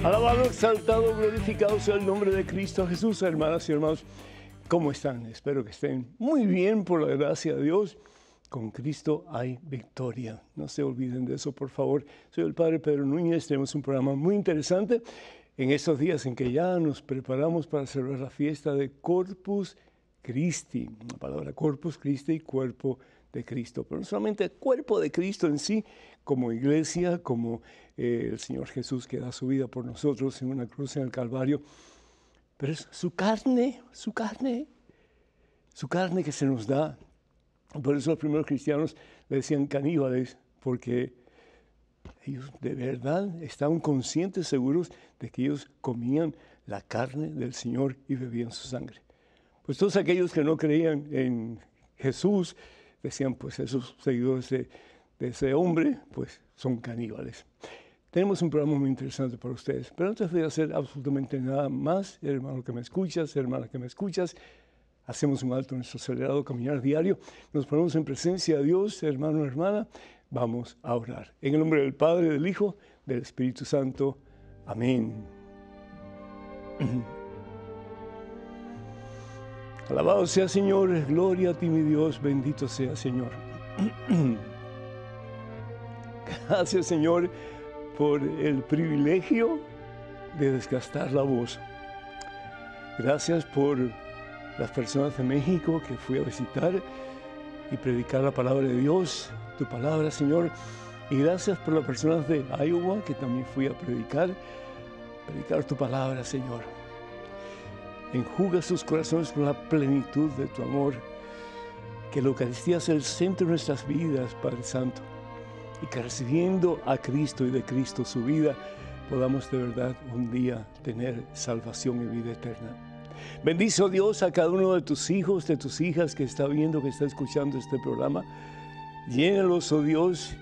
Alabado, exaltado, glorificado sea el nombre de Cristo Jesús. Hermanas y hermanos, ¿cómo están? Espero que estén muy bien por la gracia de Dios. Con Cristo hay victoria. No se olviden de eso, por favor. Soy el Padre Pedro Núñez. Tenemos un programa muy interesante en estos días en que ya nos preparamos para celebrar la fiesta de Corpus Christi. La palabra Corpus Christi, cuerpo de Cristo. Pero no solamente el cuerpo de Cristo en sí, como iglesia, como el Señor Jesús que da su vida por nosotros en una cruz en el Calvario, pero es su carne que se nos da. Por eso los primeros cristianos le decían caníbales, porque ellos de verdad estaban conscientes, seguros de que ellos comían la carne del Señor y bebían su sangre. Pues todos aquellos que no creían en Jesús decían, pues esos seguidores de ese hombre, pues son caníbales. Tenemos un programa muy interesante para ustedes, pero antes de hacer absolutamente nada más, hermano que me escuchas, hermana que me escuchas, hacemos un alto en nuestro acelerado caminar diario, nos ponemos en presencia de Dios, hermano, hermana, vamos a orar. En el nombre del Padre, del Hijo, del Espíritu Santo. Amén. Alabado sea, Señor, gloria a ti, mi Dios, bendito sea, Señor. Gracias, Señor, por el privilegio de desgastar la voz. Gracias por las personas de México que fui a visitar y predicar la palabra de Dios, tu palabra, Señor. Y gracias por las personas de Iowa que también fui a predicar tu palabra, Señor. Enjuga sus corazones con la plenitud de tu amor. Que la Eucaristía sea el centro de nuestras vidas, Padre Santo. Y que recibiendo a Cristo y de Cristo su vida, podamos de verdad un día tener salvación y vida eterna. Bendice, oh Dios, a cada uno de tus hijos, de tus hijas que está viendo, que está escuchando este programa. Llénalos, oh Dios,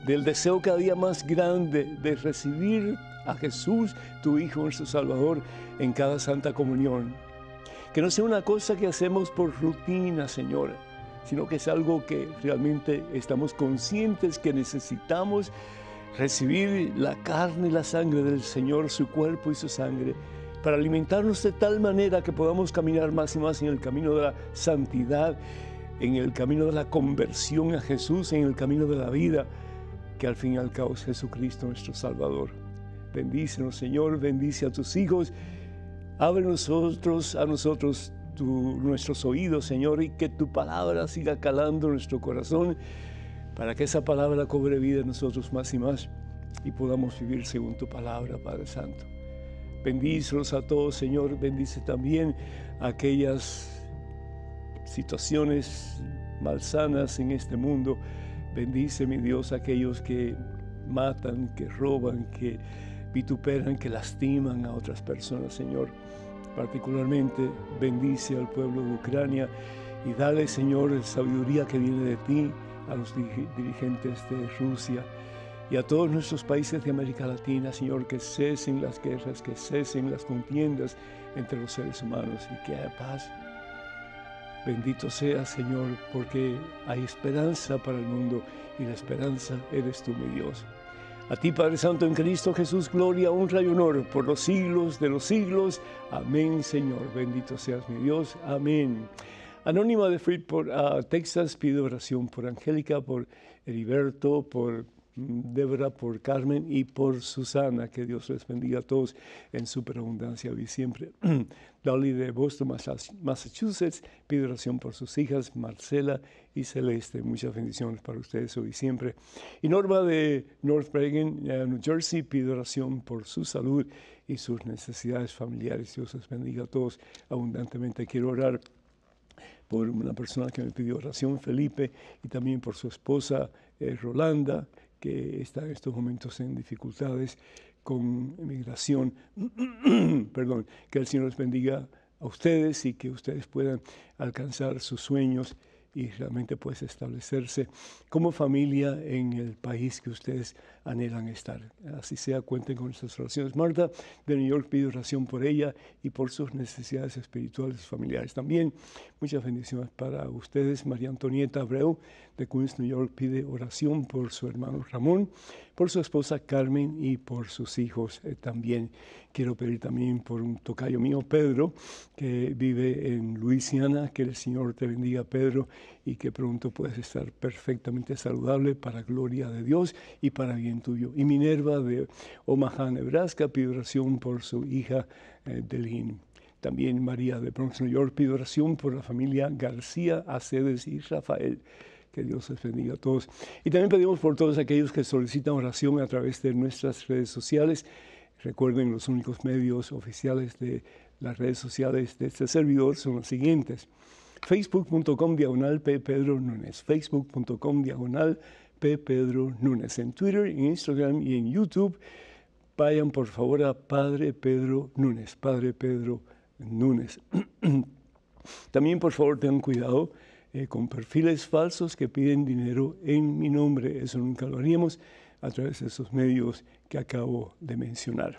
del deseo cada día más grande de recibir a Jesús, tu Hijo, nuestro Salvador, en cada Santa Comunión. Que no sea una cosa que hacemos por rutina, Señor, sino que es algo que realmente estamos conscientes que necesitamos recibir la carne y la sangre del Señor, su cuerpo y su sangre, para alimentarnos de tal manera que podamos caminar más y más en el camino de la santidad, en el camino de la conversión a Jesús, en el camino de la vida, que al fin y al cabo es Jesucristo nuestro Salvador. Bendícenos, Señor, bendice a tus hijos, abre a nosotros nuestros oídos, Señor, y que tu palabra siga calando en nuestro corazón para que esa palabra cobre vida en nosotros más y más y podamos vivir según tu palabra, Padre Santo. Bendícelos a todos, Señor. Bendice también aquellas situaciones malsanas en este mundo. Bendice, mi Dios, a aquellos que matan, que roban, que vituperan, que lastiman a otras personas, Señor. Particularmente bendice al pueblo de Ucrania y dale, Señor, sabiduría que viene de ti a los dirigentes de Rusia y a todos nuestros países de América Latina, Señor, que cesen las guerras, que cesen las contiendas entre los seres humanos y que haya paz. Bendito seas, Señor, porque hay esperanza para el mundo y la esperanza eres tú, mi Dios. A ti, Padre Santo, en Cristo Jesús, gloria, honra y honor por los siglos de los siglos. Amén, Señor. Bendito seas, mi Dios. Amén. Anónima de Freeport, Texas, pido oración por Angélica, por Heriberto, por Débora, por Carmen y por Susana. Que Dios les bendiga a todos en superabundancia hoy y siempre. Dolly de Boston, Massachusetts, pide oración por sus hijas Marcela y Celeste. Muchas bendiciones para ustedes hoy y siempre. Y Norma de North Bergen, New Jersey, pide oración por su salud y sus necesidades familiares. Dios les bendiga a todos abundantemente. Quiero orar por una persona que me pidió oración, Felipe, y también por su esposa, Rolanda, que está en estos momentos en dificultades con migración. Perdón, que el Señor les bendiga a ustedes y que ustedes puedan alcanzar sus sueños y realmente pues establecerse como familia en el país que ustedes anhelan estar. Así sea, cuenten con nuestras oraciones. Marta de New York pide oración por ella y por sus necesidades espirituales familiares. También muchas bendiciones para ustedes. María Antonieta Abreu de Queens, New York pide oración por su hermano Ramón, por su esposa Carmen y por sus hijos también. Quiero pedir también por un tocayo mío, Pedro, que vive en Luisiana, que el Señor te bendiga, Pedro, y que pronto puedas estar perfectamente saludable para gloria de Dios y para bien tuyo. Y Minerva de Omaha, Nebraska, pide oración por su hija Delin. También María de Bronx, New York, pide oración por la familia García, Aceves y Rafael. Que Dios les bendiga a todos. Y también pedimos por todos aquellos que solicitan oración a través de nuestras redes sociales. Recuerden, los únicos medios oficiales de las redes sociales de este servidor son los siguientes: facebook.com/P. Pedro Núñez, facebook.com/P. Pedro Núñez. En Twitter, en Instagram y en YouTube, vayan por favor a Padre Pedro Núñez, Padre Pedro Núñez. También por favor tengan cuidado con perfiles falsos que piden dinero en mi nombre. Eso nunca lo haríamos a través de esos medios que acabo de mencionar.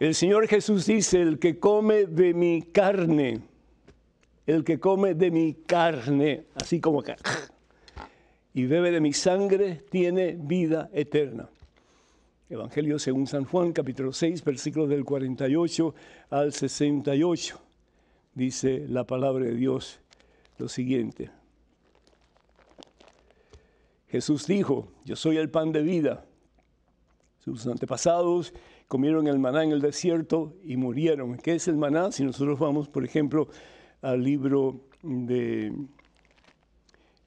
El Señor Jesús dice: el que come de mi carne, el que come de mi carne, así como que, y bebe de mi sangre, tiene vida eterna. Evangelio según San Juan, capítulo 6, versículos del 48 al 68. Dice la palabra de Dios lo siguiente: Jesús dijo: yo soy el pan de vida. Sus antepasados comieron el maná en el desierto y murieron. ¿Qué es el maná? Si nosotros vamos, por ejemplo, al libro de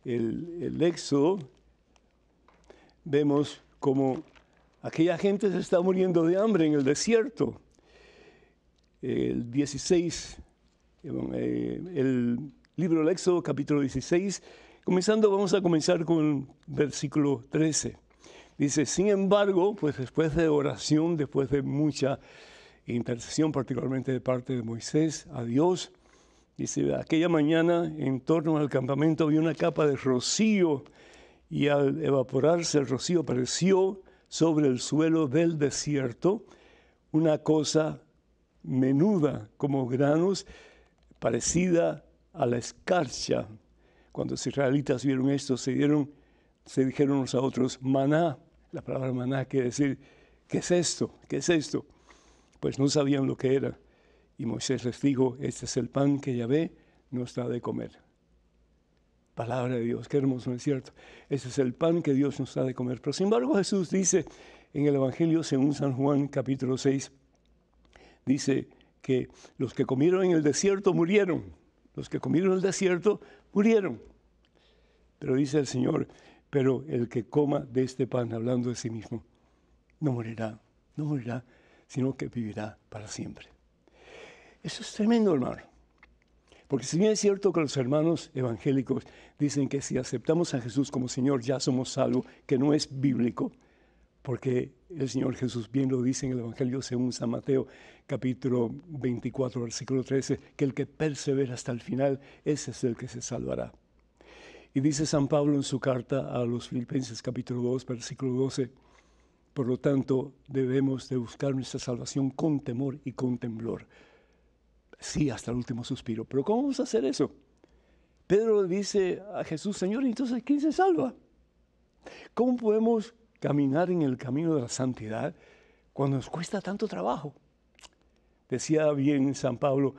el Éxodo, vemos como aquella gente se está muriendo de hambre en el desierto. El 16, el libro del Éxodo, capítulo 16, vamos a comenzar con el versículo 13. Dice: sin embargo, pues después de oración, después de mucha intercesión, particularmente de parte de Moisés a Dios, dice: aquella mañana en torno al campamento había una capa de rocío, y al evaporarse el rocío apareció sobre el suelo del desierto una cosa menuda como granos, parecida a la escarcha. Cuando los israelitas vieron esto, se dijeron unos a otros: maná. La palabra maná quiere decir: ¿qué es esto? ¿Qué es esto? Pues no sabían lo que era. Y Moisés les dijo: este es el pan que Yahvé nos da de comer. Palabra de Dios, qué hermoso, ¿no es cierto? Ese es el pan que Dios nos da de comer. Pero sin embargo, Jesús dice en el Evangelio según San Juan, capítulo 6, dice que los que comieron en el desierto murieron. Los que comieron en el desierto murieron. Pero dice el Señor: pero el que coma de este pan, hablando de sí mismo, no morirá, sino que vivirá para siempre. Eso es tremendo, hermano. Porque si bien es cierto que los hermanos evangélicos dicen que si aceptamos a Jesús como Señor ya somos salvos, que no es bíblico, porque el Señor Jesús bien lo dice en el Evangelio según San Mateo, capítulo 24, versículo 13, que el que persevera hasta el final, ese es el que se salvará. Y dice San Pablo en su carta a los Filipenses, capítulo 2, versículo 12, por lo tanto, debemos de buscar nuestra salvación con temor y con temblor. Sí, hasta el último suspiro. Pero ¿cómo vamos a hacer eso? Pedro dice a Jesús: Señor, entonces, ¿quién se salva? ¿Cómo podemos caminar en el camino de la santidad cuando nos cuesta tanto trabajo? Decía bien San Pablo: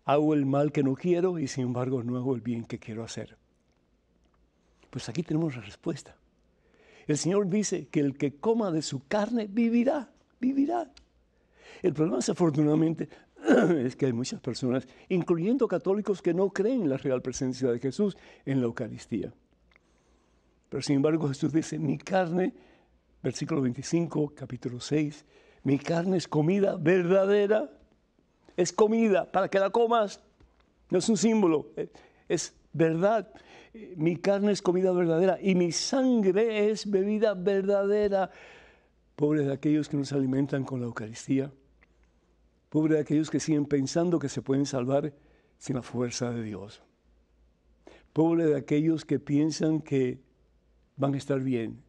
hago el mal que no quiero y sin embargo no hago el bien que quiero hacer. Pues aquí tenemos la respuesta. El Señor dice que el que coma de su carne vivirá, vivirá. El problema, desafortunadamente, es que hay muchas personas, incluyendo católicos, que no creen en la real presencia de Jesús en la Eucaristía. Pero sin embargo Jesús dice: mi carne, versículo 25, capítulo 6, mi carne es comida verdadera. Es comida para que la comas. No es un símbolo, es verdad. Mi carne es comida verdadera y mi sangre es bebida verdadera. Pobres de aquellos que nos alimentan con la Eucaristía. Pobres de aquellos que siguen pensando que se pueden salvar sin la fuerza de Dios. Pobre de aquellos que piensan que van a estar bien,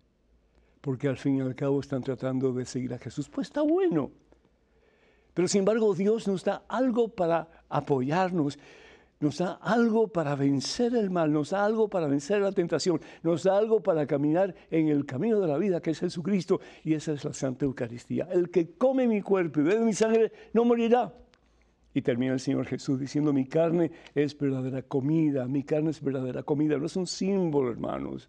porque al fin y al cabo están tratando de seguir a Jesús. Pues está bueno. Pero sin embargo, Dios nos da algo para apoyarnos, nos da algo para vencer el mal, nos da algo para vencer la tentación, nos da algo para caminar en el camino de la vida, que es Jesucristo, y esa es la Santa Eucaristía. El que come mi cuerpo y bebe mi sangre no morirá. Y termina el Señor Jesús diciendo, mi carne es verdadera comida, mi carne es verdadera comida. No es un símbolo, hermanos,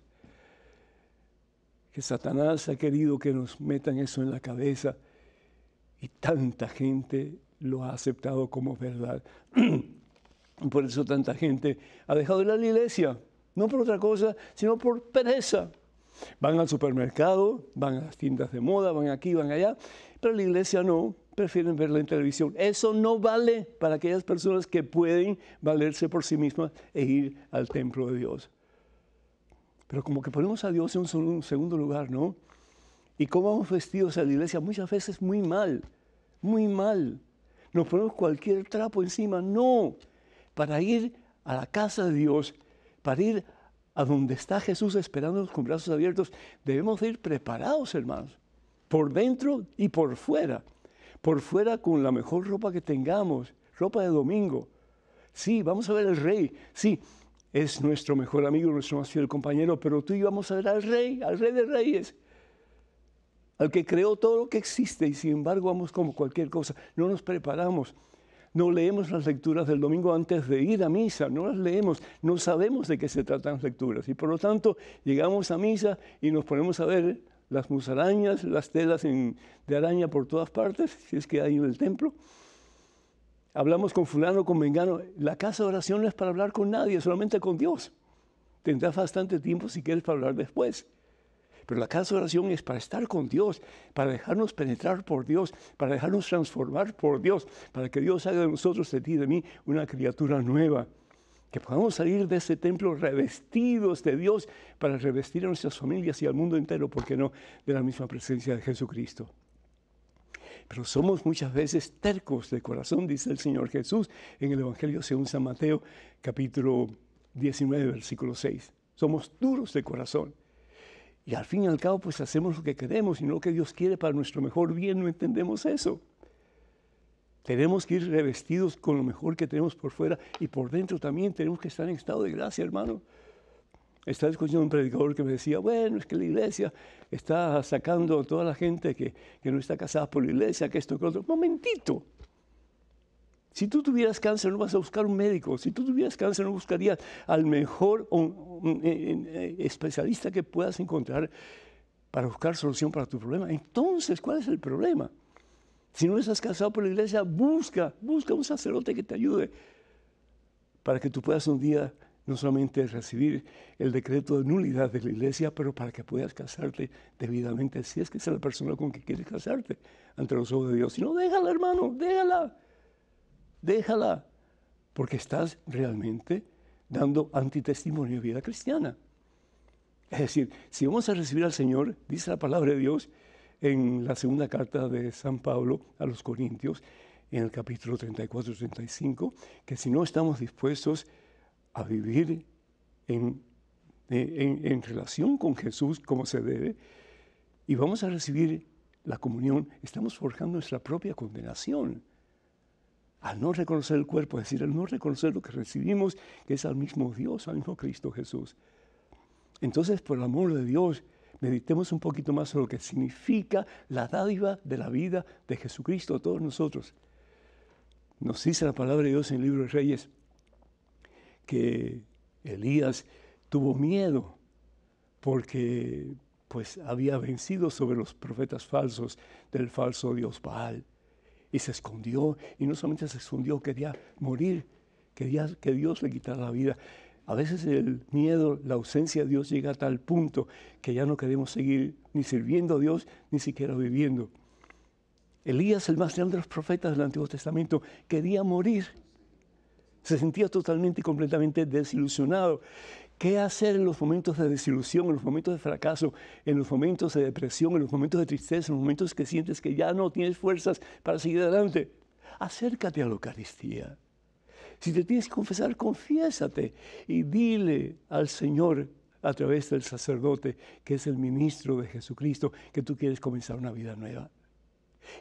que Satanás ha querido que nos metan eso en la cabeza, y tanta gente lo ha aceptado como verdad. Por eso tanta gente ha dejado de ir a la iglesia, no por otra cosa, sino por pereza. Van al supermercado, van a las tiendas de moda, van aquí, van allá, pero la iglesia no, prefieren verla en televisión. Eso no vale para aquellas personas que pueden valerse por sí mismas e ir al templo de Dios. Pero como que ponemos a Dios en un segundo lugar, ¿no? Y cómo vamos vestidos a la iglesia muchas veces muy mal, muy mal. Nos ponemos cualquier trapo encima, no. Para ir a la casa de Dios, para ir a donde está Jesús esperándonos con brazos abiertos, debemos de ir preparados, hermanos, por dentro y por fuera. Por fuera con la mejor ropa que tengamos, ropa de domingo. Sí, vamos a ver al Rey. Sí, es nuestro mejor amigo, nuestro más fiel compañero, pero tú y yo vamos a ver al Rey de Reyes, al que creó todo lo que existe, y sin embargo vamos como cualquier cosa. No nos preparamos. No leemos las lecturas del domingo antes de ir a misa, no las leemos, no sabemos de qué se tratan las lecturas. Y por lo tanto, llegamos a misa y nos ponemos a ver las musarañas, las telas de araña por todas partes, si es que hay en el templo. Hablamos con fulano, con mengano. La casa de oración no es para hablar con nadie, solamente con Dios. Tendrás bastante tiempo si quieres para hablar después. Pero la casa de oración es para estar con Dios, para dejarnos penetrar por Dios, para dejarnos transformar por Dios, para que Dios haga de nosotros, de ti, de mí, una criatura nueva. Que podamos salir de ese templo revestidos de Dios para revestir a nuestras familias y al mundo entero, ¿por qué no?, de la misma presencia de Jesucristo. Pero somos muchas veces tercos de corazón, dice el Señor Jesús en el Evangelio según San Mateo, capítulo 19, versículo 6. Somos duros de corazón. Y al fin y al cabo, pues hacemos lo que queremos y no lo que Dios quiere para nuestro mejor bien. No entendemos eso. Tenemos que ir revestidos con lo mejor que tenemos por fuera y por dentro también tenemos que estar en estado de gracia, hermano. Estaba escuchando a un predicador que me decía, bueno, es que la iglesia está sacando a toda la gente que no está casada por la iglesia, que esto, que otro. Momentito. Si tú tuvieras cáncer, no vas a buscar un médico. Si tú tuvieras cáncer, no buscarías al mejor especialista que puedas encontrar para buscar solución para tu problema. Entonces, ¿cuál es el problema? Si no estás casado por la iglesia, busca un sacerdote que te ayude para que tú puedas un día no solamente recibir el decreto de nulidad de la iglesia, pero para que puedas casarte debidamente, si es que es la persona con que quieres casarte ante los ojos de Dios. Si no, déjala, hermano, déjala, porque estás realmente dando antitestimonio de vida cristiana. Es decir, si vamos a recibir al Señor, dice la palabra de Dios en la segunda carta de San Pablo a los Corintios, en el capítulo 34-35, que si no estamos dispuestos a vivir en relación con Jesús como se debe, y vamos a recibir la comunión, estamos forjando nuestra propia condenación. Al no reconocer el cuerpo, es decir, al no reconocer lo que recibimos, que es al mismo Dios, al mismo Cristo Jesús. Entonces, por el amor de Dios, meditemos un poquito más sobre lo que significa la dádiva de la vida de Jesucristo a todos nosotros. Nos dice la palabra de Dios en el libro de Reyes que Elías tuvo miedo porque pues había vencido sobre los profetas falsos del falso Dios Baal. Y se escondió, y no solamente se escondió, quería morir, quería que Dios le quitara la vida. A veces el miedo, la ausencia de Dios llega a tal punto que ya no queremos seguir ni sirviendo a Dios, ni siquiera viviendo. Elías, el más grande de los profetas del Antiguo Testamento, quería morir. Se sentía totalmente y completamente desilusionado. ¿Qué hacer en los momentos de desilusión, en los momentos de fracaso, en los momentos de depresión, en los momentos de tristeza, en los momentos que sientes que ya no tienes fuerzas para seguir adelante? Acércate a la Eucaristía. Si te tienes que confesar, confiésate y dile al Señor a través del sacerdote, que es el ministro de Jesucristo, que tú quieres comenzar una vida nueva.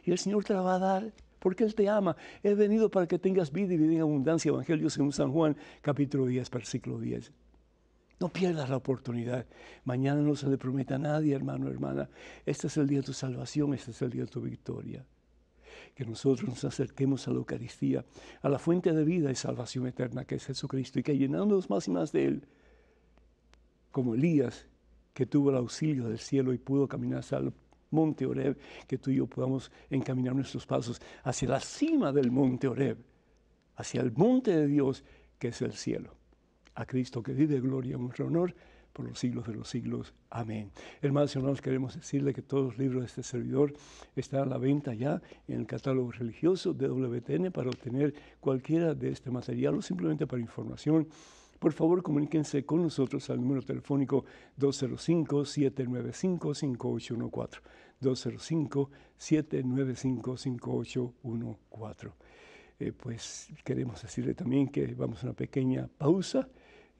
Y el Señor te la va a dar porque Él te ama. He venido para que tengas vida y vida en abundancia. Evangelio según San Juan, capítulo 10, versículo 10. No pierdas la oportunidad. Mañana no se le promete a nadie, hermano, hermana. Este es el día de tu salvación, este es el día de tu victoria. Que nosotros nos acerquemos a la Eucaristía, a la fuente de vida y salvación eterna que es Jesucristo, y que llenándonos más y más de Él, como Elías, que tuvo el auxilio del cielo y pudo caminar hasta el monte Horeb, que tú y yo podamos encaminar nuestros pasos hacia la cima del monte Horeb, hacia el monte de Dios, que es el cielo. A Cristo que vive, gloria, honor por los siglos de los siglos. Amén. Hermanos y hermanos, queremos decirle que todos los libros de este servidor están a la venta ya en el catálogo religioso de WTN para obtener cualquiera de este material o simplemente para información. Por favor, comuníquense con nosotros al número telefónico 205-795-5814. 205-795-5814. Pues queremos decirle también que vamos a una pequeña pausa.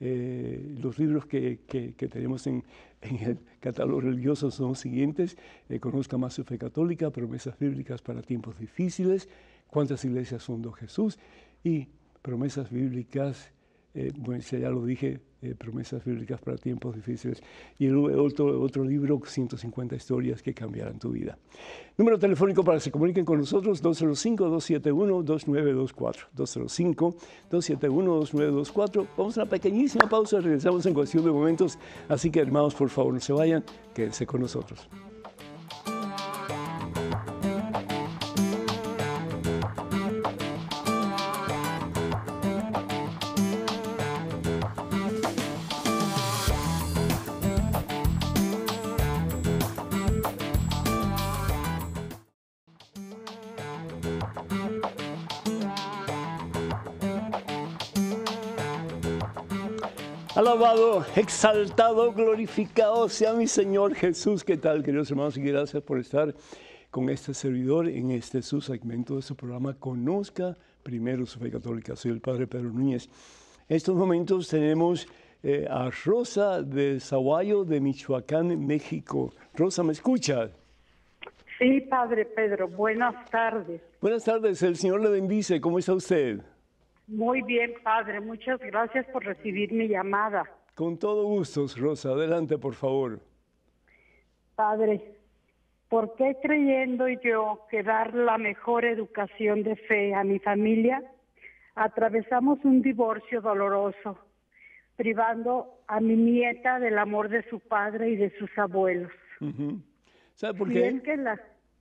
Los libros que tenemos en el catálogo religioso son los siguientes: Conozca más su fe católica, Promesas bíblicas para tiempos difíciles, ¿Cuántas iglesias fundó Jesús? Y Promesas bíblicas, bueno, ya lo dije, Promesas bíblicas para tiempos difíciles. Y otro libro, 150 historias que cambiarán tu vida. Número telefónico para que se comuniquen con nosotros, 205-271-2924. 205-271-2924. Vamos a una pequeñísima pausa, regresamos en cuestión de momentos. Así que, hermanos, por favor, no se vayan, quédense con nosotros. Alabado, exaltado, glorificado sea mi Señor Jesús. ¿Qué tal, queridos hermanos? Y gracias por estar con este servidor en este su segmento de su programa Conozca Primero su Fe Católica. Soy el Padre Pedro Núñez. En estos momentos tenemos a Rosa de Sahuayo, de Michoacán, México. Rosa, ¿me escucha? Sí, Padre Pedro. Buenas tardes. Buenas tardes. El Señor le bendice. ¿Cómo está usted? Muy bien, Padre. Muchas gracias por recibir mi llamada. Con todo gusto, Rosa. Adelante, por favor. Padre, ¿por qué creyendo yo que dar la mejor educación de fe a mi familia, atravesamos un divorcio doloroso, privando a mi nieta del amor de su padre y de sus abuelos? ¿Sabe por qué?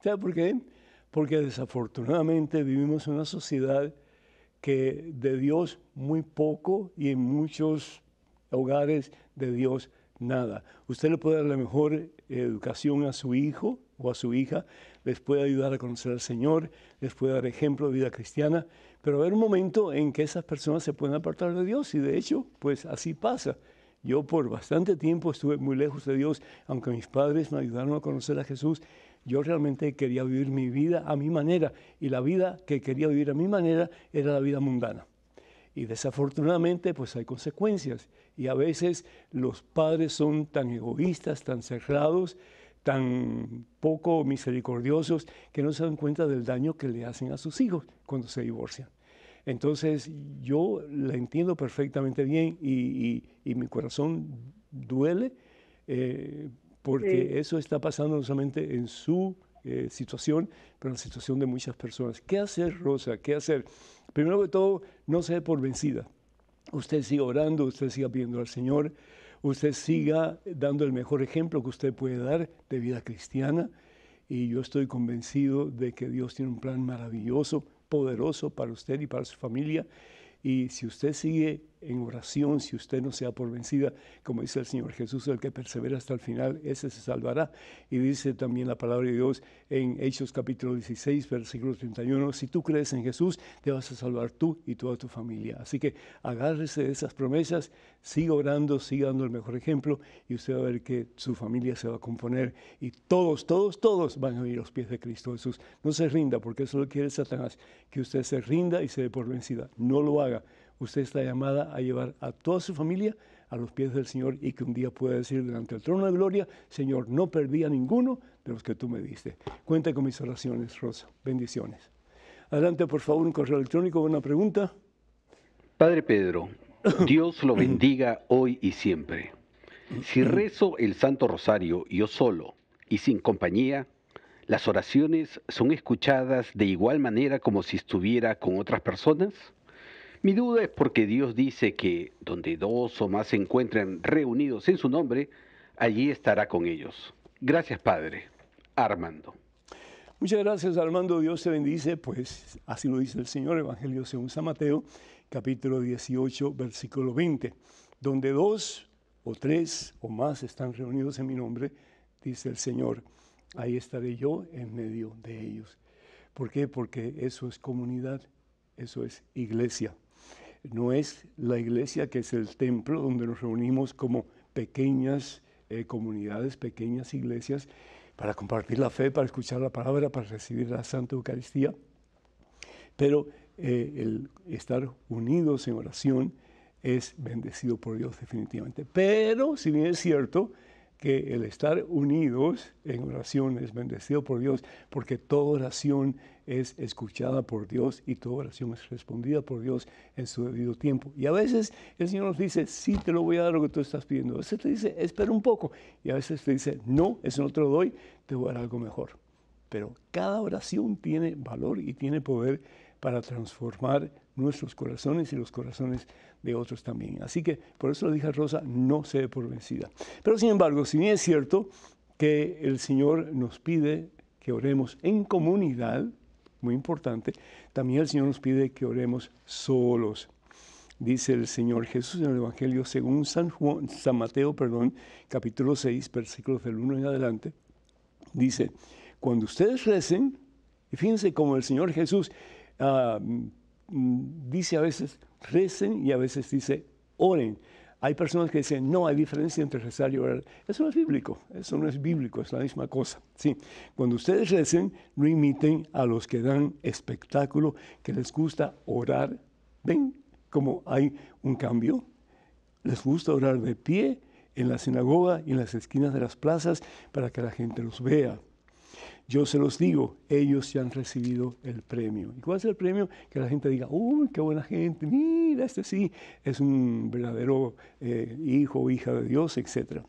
¿Sabe por qué? Porque desafortunadamente vivimos en una sociedad que de Dios muy poco y en muchos hogares de Dios nada. Usted le puede dar la mejor educación a su hijo o a su hija, les puede ayudar a conocer al Señor, les puede dar ejemplo de vida cristiana, pero va a haber un momento en que esas personas se pueden apartar de Dios y de hecho, pues así pasa. Yo por bastante tiempo estuve muy lejos de Dios, aunque mis padres me ayudaron a conocer a Jesús. Yo realmente quería vivir mi vida a mi manera, y la vida que quería vivir a mi manera era la vida mundana. Y desafortunadamente pues hay consecuencias, y a veces los padres son tan egoístas, tan cerrados, tan poco misericordiosos, que no se dan cuenta del daño que le hacen a sus hijos cuando se divorcian. Entonces yo la entiendo perfectamente bien y mi corazón duele, porque sí, eso está pasando no solamente en su situación, pero en la situación de muchas personas. ¿Qué hacer, Rosa? ¿Qué hacer? Primero que todo, no se dé por vencida. Usted siga orando, usted siga pidiendo al Señor, usted siga dando el mejor ejemplo que usted puede dar de vida cristiana, y yo estoy convencido de que Dios tiene un plan maravilloso, poderoso para usted y para su familia. Y si usted sigue en oración, si usted no se da por vencida, como dice el Señor Jesús, el que persevera hasta el final, ese se salvará. Y dice también la palabra de Dios en Hechos capítulo 16, versículo 31, si tú crees en Jesús, te vas a salvar tú y toda tu familia. Así que agárrese de esas promesas, siga orando, siga dando el mejor ejemplo, y usted va a ver que su familia se va a componer y todos van a venir a los pies de Cristo Jesús. No se rinda, porque eso lo quiere Satanás, que usted se rinda y se dé por vencida. No lo haga. usted está llamada a llevar a toda su familia a los pies del Señor y que un día pueda decir delante del trono de gloria, Señor, no perdí a ninguno de los que tú me diste. Cuenta con mis oraciones, Rosa. Bendiciones. Adelante, por favor, un correo electrónico, una pregunta. Padre Pedro, Dios lo bendiga hoy y siempre. Si rezo el Santo Rosario yo solo y sin compañía, ¿las oraciones son escuchadas de igual manera como si estuviera con otras personas? Mi duda es porque Dios dice que donde dos o más se encuentren reunidos en su nombre, allí estará con ellos. Gracias, Padre. Armando. Muchas gracias, Armando. Dios te bendice. Pues así lo dice el Señor, Evangelio según San Mateo, capítulo 18, versículo 20. Donde dos o tres o más están reunidos en mi nombre, dice el Señor, ahí estaré yo en medio de ellos. ¿Por qué? Porque eso es comunidad, eso es iglesia. No es la iglesia que es el templo donde nos reunimos como pequeñas comunidades, pequeñas iglesias, para compartir la fe, para escuchar la palabra, para recibir la Santa Eucaristía. Pero el estar unidos en oración es bendecido por Dios definitivamente. Pero si bien es cierto que el estar unidos en oración es bendecido por Dios, porque toda oración es escuchada por Dios y toda oración es respondida por Dios en su debido tiempo. Y a veces el Señor nos dice, sí, te lo voy a dar lo que tú estás pidiendo. A veces te dice, espera un poco. Y a veces te dice, no, eso no te lo doy, te voy a dar algo mejor. Pero cada oración tiene valor y tiene poder para transformar nuestros corazones y los corazones de otros también. Así que por eso le dije a Rosa, no se dé por vencida. Pero sin embargo, si bien es cierto que el Señor nos pide que oremos en comunidad, muy importante, también el Señor nos pide que oremos solos. Dice el Señor Jesús en el Evangelio según San Mateo, capítulo 6, versículos del 1 en adelante, dice, cuando ustedes recen, y fíjense cómo el Señor Jesús dice a veces recen y a veces dice oren. Hay personas que dicen, no hay diferencia entre rezar y orar. Eso no es bíblico, es la misma cosa. Sí. Cuando ustedes recen, no imiten a los que dan espectáculo, que les gusta orar. ¿Ven cómo hay un cambio? Les gusta orar de pie en la sinagoga y en las esquinas de las plazas para que la gente los vea. Yo se los digo, ellos ya han recibido el premio. ¿Y cuál es el premio? Que la gente diga, uy, qué buena gente, mira, este sí es un verdadero hijo o hija de Dios, etc.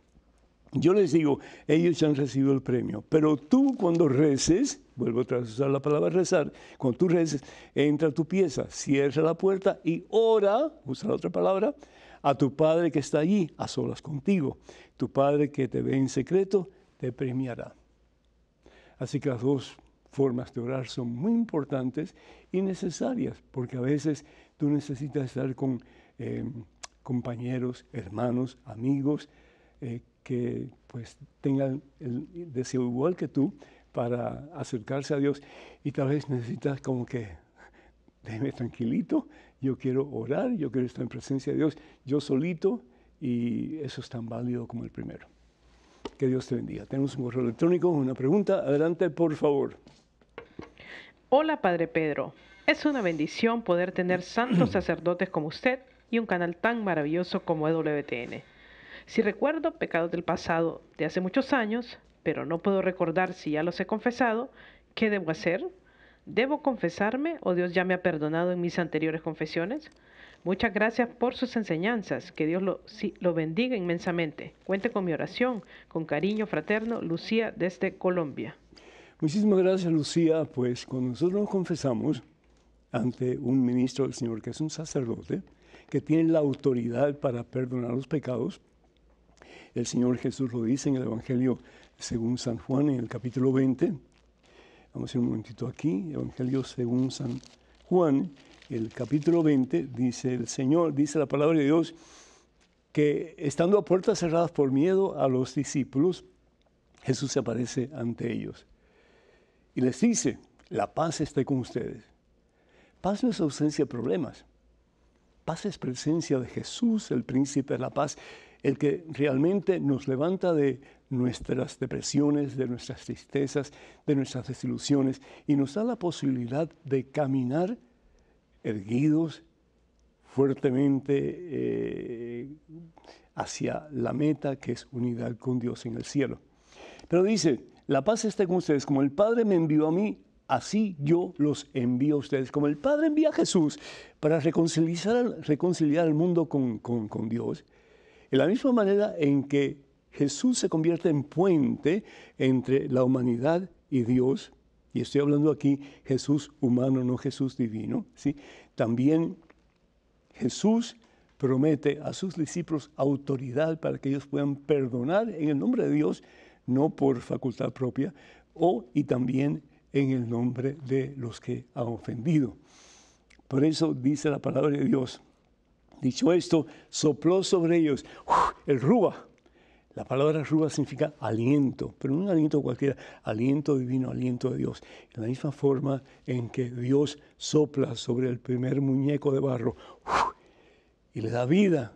Yo les digo, ellos ya han recibido el premio. Pero tú cuando reces, vuelvo otra vez a usar la palabra rezar, cuando tú reces, entra a tu pieza, cierra la puerta y ora, usa la otra palabra, a tu Padre que está allí, a solas contigo. Tu Padre que te ve en secreto, te premiará. Así que las dos formas de orar son muy importantes y necesarias, porque a veces tú necesitas estar con compañeros, hermanos, amigos, que pues tengan el deseo igual que tú para acercarse a Dios. Y tal vez necesitas como que, déjeme tranquilito, yo quiero orar, yo quiero estar en presencia de Dios, yo solito, y eso es tan válido como el primero. Que Dios te bendiga. Tenemos un correo electrónico, una pregunta. Adelante, por favor. Hola, Padre Pedro. Es una bendición poder tener santos sacerdotes como usted y un canal tan maravilloso como EWTN. Si recuerdo pecados del pasado de hace muchos años, pero no puedo recordar si ya los he confesado, ¿qué debo hacer? ¿Debo confesarme o Dios ya me ha perdonado en mis anteriores confesiones? Muchas gracias por sus enseñanzas. Que Dios lo bendiga inmensamente. Cuente con mi oración. Con cariño fraterno, Lucía desde Colombia. Muchísimas gracias, Lucía. Pues cuando nosotros nos confesamos ante un ministro del Señor, que es un sacerdote, que tiene la autoridad para perdonar los pecados, el Señor Jesús lo dice en el Evangelio según San Juan, en el capítulo 20. Vamos a ir un momentito aquí. Evangelio según San Juan, el capítulo 20, dice el Señor, dice la palabra de Dios, que estando a puertas cerradas por miedo a los discípulos, Jesús se aparece ante ellos y les dice, la paz esté con ustedes. Paz no es ausencia de problemas. Paz es presencia de Jesús, el príncipe de la paz, el que realmente nos levanta de nuestras depresiones, de nuestras tristezas, de nuestras desilusiones y nos da la posibilidad de caminar erguidos, fuertemente hacia la meta que es unidad con Dios en el cielo. Pero dice, la paz esté con ustedes, como el Padre me envió a mí, así yo los envío a ustedes. Como el Padre envía a Jesús para reconciliar al mundo con Dios, de la misma manera en que Jesús se convierte en puente entre la humanidad y Dios, y estoy hablando aquí Jesús humano, no Jesús divino, ¿sí? También Jesús promete a sus discípulos autoridad para que ellos puedan perdonar en el nombre de Dios, no por facultad propia, y también en el nombre de los que han ofendido. Por eso dice la palabra de Dios. Dicho esto, sopló sobre ellos el Rúa. La palabra Rúa significa aliento, pero no un aliento cualquiera, aliento divino, aliento de Dios. De la misma forma en que Dios sopla sobre el primer muñeco de barro y le da vida,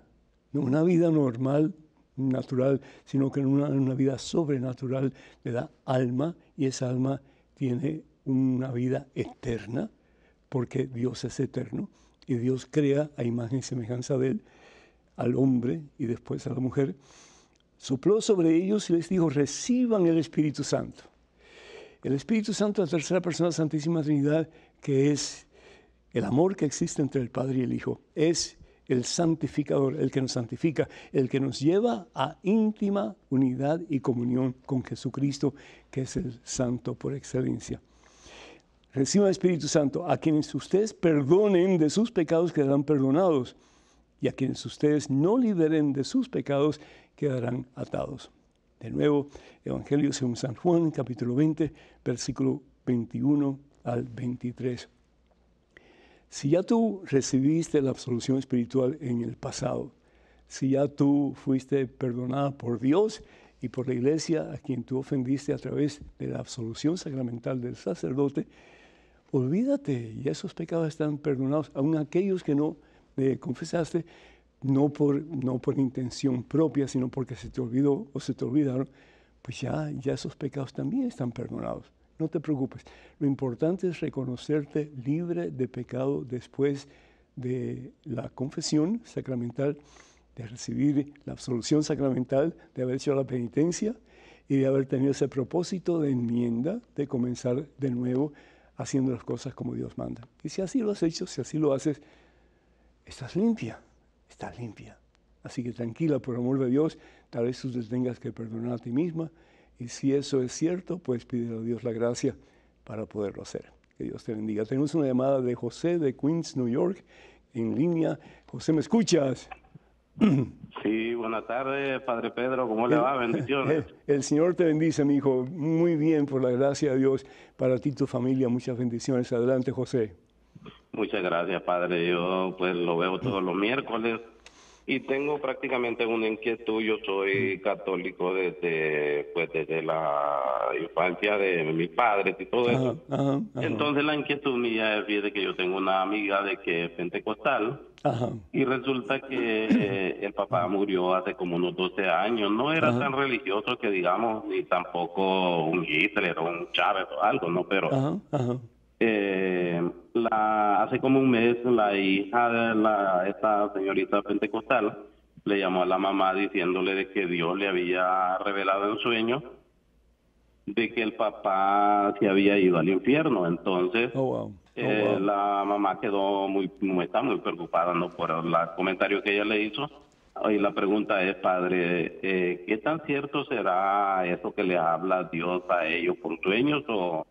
no una vida normal, natural, sino que una vida sobrenatural, le da alma, y esa alma tiene una vida eterna, porque Dios es eterno, y Dios crea a imagen y semejanza de Él, al hombre y después a la mujer. Sopló sobre ellos y les dijo, reciban el Espíritu Santo. El Espíritu Santo, la tercera persona de la Santísima Trinidad, que es el amor que existe entre el Padre y el Hijo, es el santificador, el que nos santifica, el que nos lleva a íntima unidad y comunión con Jesucristo, que es el santo por excelencia. Reciban el Espíritu Santo. A quienes ustedes perdonen de sus pecados quedarán perdonados, y a quienes ustedes no liberen de sus pecados quedarán atados. De nuevo, Evangelio según San Juan, capítulo 20, versículo 21 al 23. Si ya tú recibiste la absolución espiritual en el pasado, si ya tú fuiste perdonada por Dios y por la iglesia a quien tú ofendiste a través de la absolución sacramental del sacerdote, olvídate, ya esos pecados están perdonados, aun aquellos que no confesaste, no por intención propia, sino porque se te olvidó o se te olvidaron, pues ya esos pecados también están perdonados. No te preocupes. Lo importante es reconocerte libre de pecado después de la confesión sacramental, de recibir la absolución sacramental, de haber hecho la penitencia y de haber tenido ese propósito de enmienda, de comenzar de nuevo haciendo las cosas como Dios manda. Y si así lo has hecho, si así lo haces, estás limpia. Estás limpia. Así que tranquila, por amor de Dios, tal vez tú te tengas que perdonar a ti misma, y si eso es cierto, pues pídele a Dios la gracia para poderlo hacer. Que Dios te bendiga. Tenemos una llamada de José de Queens, New York, en línea. José, ¿me escuchas? Sí, buenas tardes, Padre Pedro, ¿cómo le va? Bendiciones. El Señor te bendice, mi hijo. Muy bien, por la gracia de Dios, para ti y tu familia, muchas bendiciones. Adelante, José. Muchas gracias, Padre. Yo pues lo veo todos los miércoles y tengo prácticamente una inquietud. Yo soy católico desde la infancia de mis padres y todo eso. Ajá. Entonces la inquietud mía es de que yo tengo una amiga de que es pentecostal. Ajá. Y resulta que el papá murió hace como unos 12 años. No era tan religioso que digamos, ni tampoco un Hitler o un Chávez o algo, ¿no? Pero hace como un mes la hija de esta señorita pentecostal le llamó a la mamá diciéndole de que Dios le había revelado en sueño de que el papá se había ido al infierno. Entonces la mamá quedó está muy preocupada, ¿no?, por el comentario que ella le hizo. Y la pregunta es, Padre, ¿qué tan cierto será eso que le habla Dios a ellos por sueños o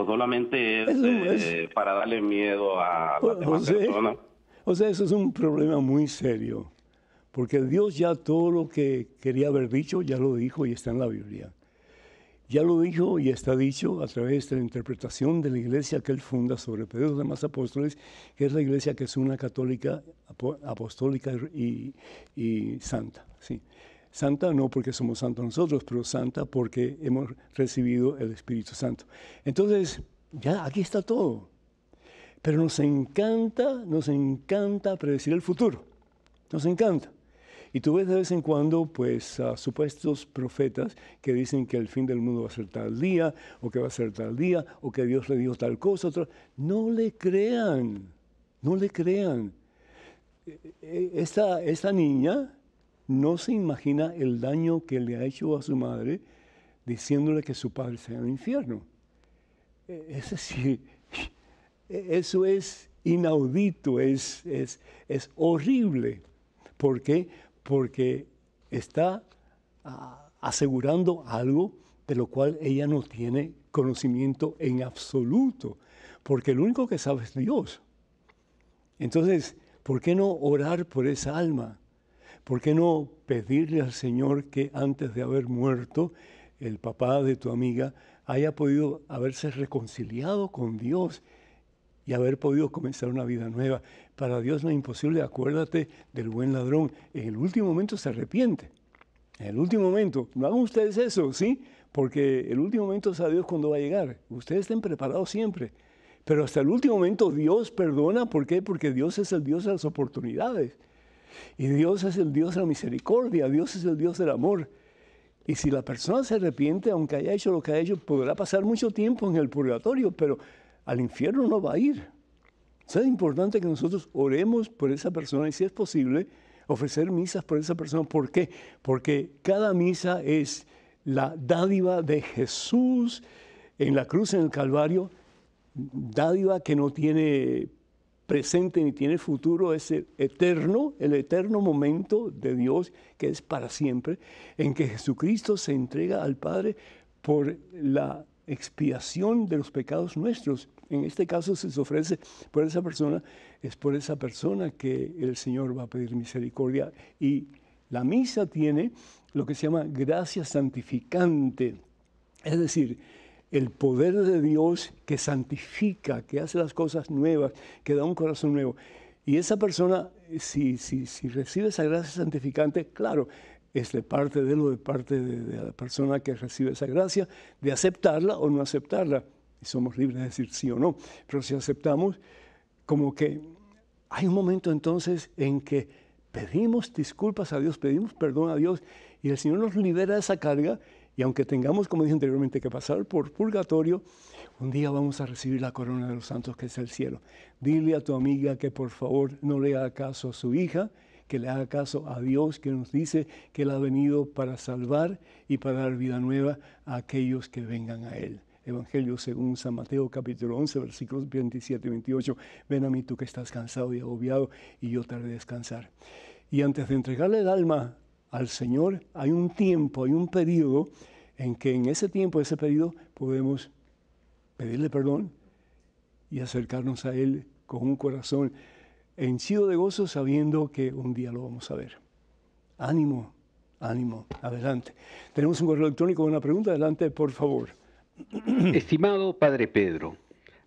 solamente es para darle miedo a las demás personas? O sea, eso es un problema muy serio, porque Dios ya todo lo que quería haber dicho, ya lo dijo y está en la Biblia. Ya lo dijo y está dicho a través de la interpretación de la iglesia que él funda sobre Pedro y los demás apóstoles, que es la iglesia que es una católica, apostólica y santa, ¿sí? Santa no porque somos santos nosotros, pero santa porque hemos recibido el Espíritu Santo. Entonces, ya aquí está todo. Pero nos encanta predecir el futuro. Nos encanta. Y tú ves de vez en cuando, pues, supuestos profetas que dicen que el fin del mundo va a ser tal día, o que va a ser tal día, o que Dios le dijo tal cosa, otra. No le crean. esta niña no se imagina el daño que le ha hecho a su madre diciéndole que su padre está en el infierno. Es decir, eso es inaudito, es horrible. ¿Por qué? Porque está asegurando algo de lo cual ella no tiene conocimiento en absoluto, porque el único que sabe es Dios. Entonces, ¿por qué no orar por esa alma? ¿Por qué no pedirle al Señor que antes de haber muerto, el papá de tu amiga haya podido haberse reconciliado con Dios y haber podido comenzar una vida nueva? Para Dios no es imposible. Acuérdate del buen ladrón. En el último momento se arrepiente. En el último momento. No hagan ustedes eso, ¿sí? Porque el último momento sabe Dios cuándo va a llegar. Ustedes estén preparados siempre. Pero hasta el último momento Dios perdona. ¿Por qué? Porque Dios es el Dios de las oportunidades. Y Dios es el Dios de la misericordia. Dios es el Dios del amor. Y si la persona se arrepiente, aunque haya hecho lo que ha hecho, podrá pasar mucho tiempo en el purgatorio, pero al infierno no va a ir. Es importante que nosotros oremos por esa persona y, si es posible, ofrecer misas por esa persona. ¿Por qué? Porque cada misa es la dádiva de Jesús en la cruz, en el Calvario, dádiva que no tiene presente ni tiene futuro, es el eterno momento de Dios que es para siempre, en que Jesucristo se entrega al Padre por la expiación de los pecados nuestros. En este caso, si se ofrece por esa persona, es por esa persona que el Señor va a pedir misericordia. Y la misa tiene lo que se llama gracia santificante, es decir, el poder de Dios que santifica, que hace las cosas nuevas, que da un corazón nuevo. Y esa persona, si recibe esa gracia santificante, claro, es de parte de él o de parte de la persona que recibe esa gracia, de aceptarla o no aceptarla. Y somos libres de decir sí o no. Pero si aceptamos, como que hay un momento entonces en que pedimos disculpas a Dios, pedimos perdón a Dios, y el Señor nos libera de esa carga. Y aunque tengamos, como dije anteriormente, que pasar por purgatorio, un día vamos a recibir la corona de los santos, que es el cielo. Dile a tu amiga que por favor no le haga caso a su hija, que le haga caso a Dios, que nos dice que Él ha venido para salvar y para dar vida nueva a aquellos que vengan a Él. Evangelio según San Mateo, capítulo 11, versículos 27 y 28. Ven a mí tú que estás cansado y agobiado, y yo te haré descansar. Y antes de entregarle el alma al Señor, hay un tiempo, hay un periodo en que en ese tiempo, ese periodo, podemos pedirle perdón y acercarnos a Él con un corazón henchido de gozo, sabiendo que un día lo vamos a ver. Ánimo, ánimo, adelante. Tenemos un correo electrónico con una pregunta, adelante, por favor. Estimado Padre Pedro,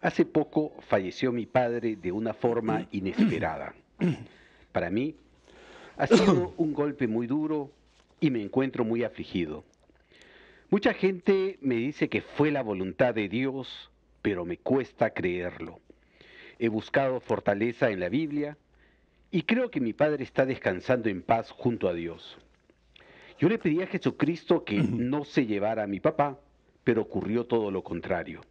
hace poco falleció mi padre de una forma inesperada. Para mí, ha sido un golpe muy duro y me encuentro muy afligido. Mucha gente me dice que fue la voluntad de Dios, pero me cuesta creerlo. He buscado fortaleza en la Biblia y creo que mi padre está descansando en paz junto a Dios. Yo le pedí a Jesucristo que no se llevara a mi papá, pero ocurrió todo lo contrario.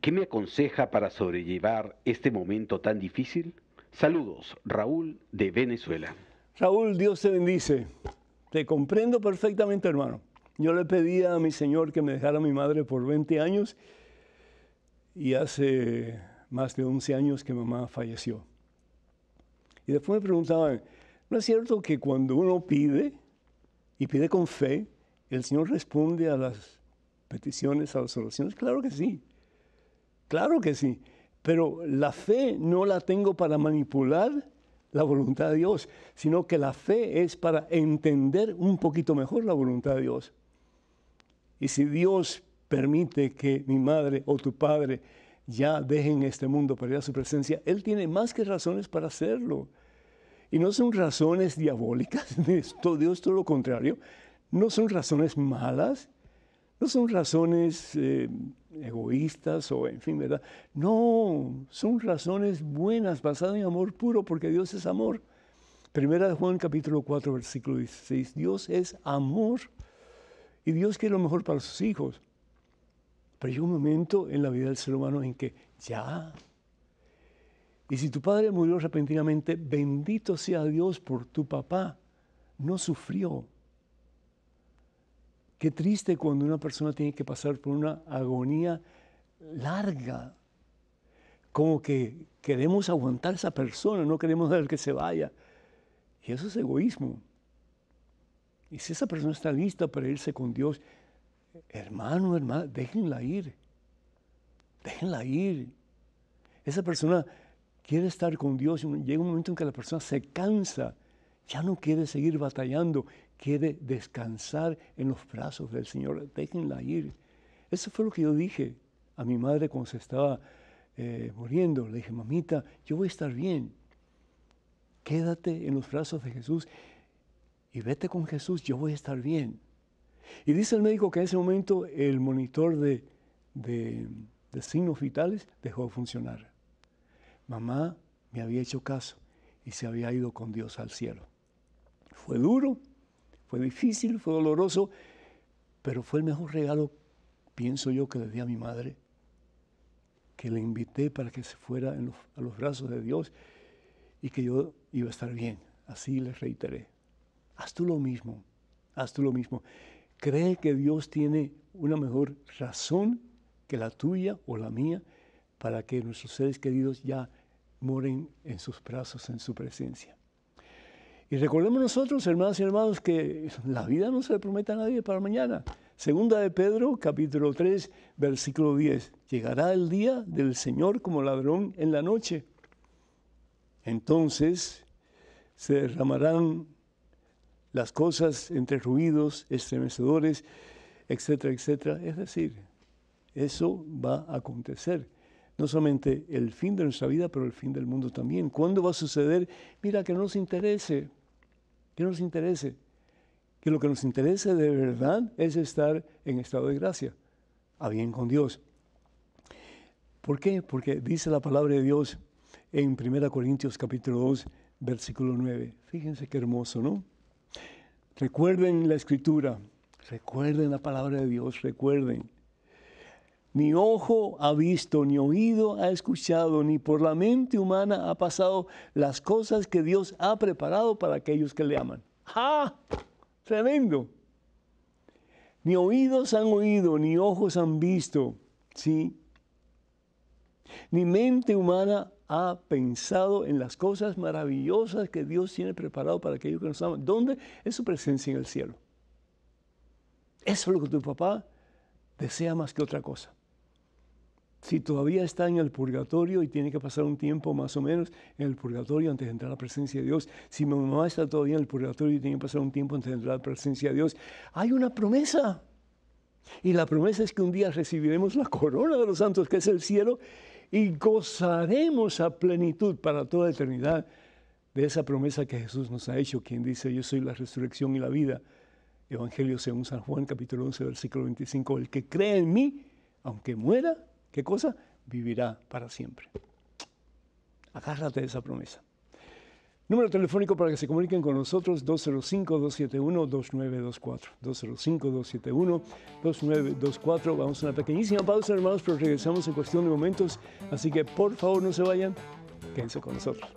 ¿Qué me aconseja para sobrellevar este momento tan difícil? Saludos, Raúl de Venezuela. Raúl, Dios te bendice. Te comprendo perfectamente, hermano. Yo le pedí a mi Señor que me dejara a mi madre por 20 años y hace más de 11 años que mamá falleció. Y después me preguntaban, ¿no es cierto que cuando uno pide y pide con fe, el Señor responde a las peticiones, a las oraciones? Claro que sí. Claro que sí. Pero la fe no la tengo para manipular la voluntad de Dios, sino que la fe es para entender un poquito mejor la voluntad de Dios. Y si Dios permite que mi madre o tu padre ya dejen este mundo para ir a su presencia, Él tiene más que razones para hacerlo. Y no son razones diabólicas, Dios todo lo contrario, no son razones malas, no son razones egoístas o en fin, ¿verdad? No, son razones buenas, basadas en amor puro, porque Dios es amor. Primera de Juan, capítulo 4, versículo 16. Dios es amor y Dios quiere lo mejor para sus hijos. Pero hay un momento en la vida del ser humano en que ya, Y si tu padre murió repentinamente, bendito sea Dios por tu papá. No sufrió. Qué triste cuando una persona tiene que pasar por una agonía larga. Como que queremos aguantar a esa persona, no queremos ver que se vaya. Y eso es egoísmo. Y si esa persona está lista para irse con Dios, hermano, hermana, déjenla ir. Déjenla ir. Esa persona quiere estar con Dios. Llega un momento en que la persona se cansa. Ya no quiere seguir batallando. Quiere descansar en los brazos del Señor. Déjenla ir. Eso fue lo que yo dije a mi madre cuando se estaba muriendo. Le dije, mamita, yo voy a estar bien. Quédate en los brazos de Jesús y vete con Jesús, yo voy a estar bien. Y dice el médico que en ese momento el monitor de signos vitales dejó de funcionar. Mamá me había hecho caso y se había ido con Dios al cielo. Fue duro, fue difícil, fue doloroso, pero fue el mejor regalo, pienso yo, que le di a mi madre, que le invité para que se fuera a los brazos de Dios y que yo iba a estar bien. Así les reiteré. Haz tú lo mismo, haz tú lo mismo. Cree que Dios tiene una mejor razón que la tuya o la mía para que nuestros seres queridos ya moren en sus brazos, en su presencia. Y recordemos nosotros, hermanas y hermanos, que la vida no se le promete a nadie para mañana. Segunda de Pedro, capítulo 3, versículo 10. Llegará el día del Señor como ladrón en la noche. Entonces se derramarán las cosas entre ruidos, estremecedores, etcétera, etcétera. Es decir, eso va a acontecer. No solamente el fin de nuestra vida, pero el fin del mundo también. ¿Cuándo va a suceder? Mira, que no nos interese, que no nos interese. Que lo que nos interese de verdad es estar en estado de gracia, a bien con Dios. ¿Por qué? Porque dice la palabra de Dios en 1 Corintios capítulo 2, versículo 9. Fíjense qué hermoso, ¿no? Recuerden la Escritura, recuerden la palabra de Dios, recuerden. Ni ojo ha visto, ni oído ha escuchado, ni por la mente humana ha pasado las cosas que Dios ha preparado para aquellos que le aman. ¡Ah! Tremendo. Ni oídos han oído, ni ojos han visto, ¿sí? Ni mente humana ha pensado en las cosas maravillosas que Dios tiene preparado para aquellos que nos aman. ¿Dónde? Es su presencia en el cielo. Eso es lo que tu papá desea más que otra cosa. Si todavía está en el purgatorio y tiene que pasar un tiempo más o menos en el purgatorio antes de entrar a la presencia de Dios, si mi mamá está todavía en el purgatorio y tiene que pasar un tiempo antes de entrar a la presencia de Dios, hay una promesa. Y la promesa es que un día recibiremos la corona de los santos, que es el cielo, y gozaremos a plenitud para toda la eternidad de esa promesa que Jesús nos ha hecho, quien dice, yo soy la resurrección y la vida. Evangelio según San Juan, capítulo 11, versículo 25. El que cree en mí, aunque muera, ¿qué cosa? Vivirá para siempre. Agárrate de esa promesa. Número telefónico para que se comuniquen con nosotros, 205-271-2924. 205-271-2924. Vamos a una pequeñísima pausa, hermanos, pero regresamos en cuestión de momentos. Así que, por favor, no se vayan. Quédense con nosotros.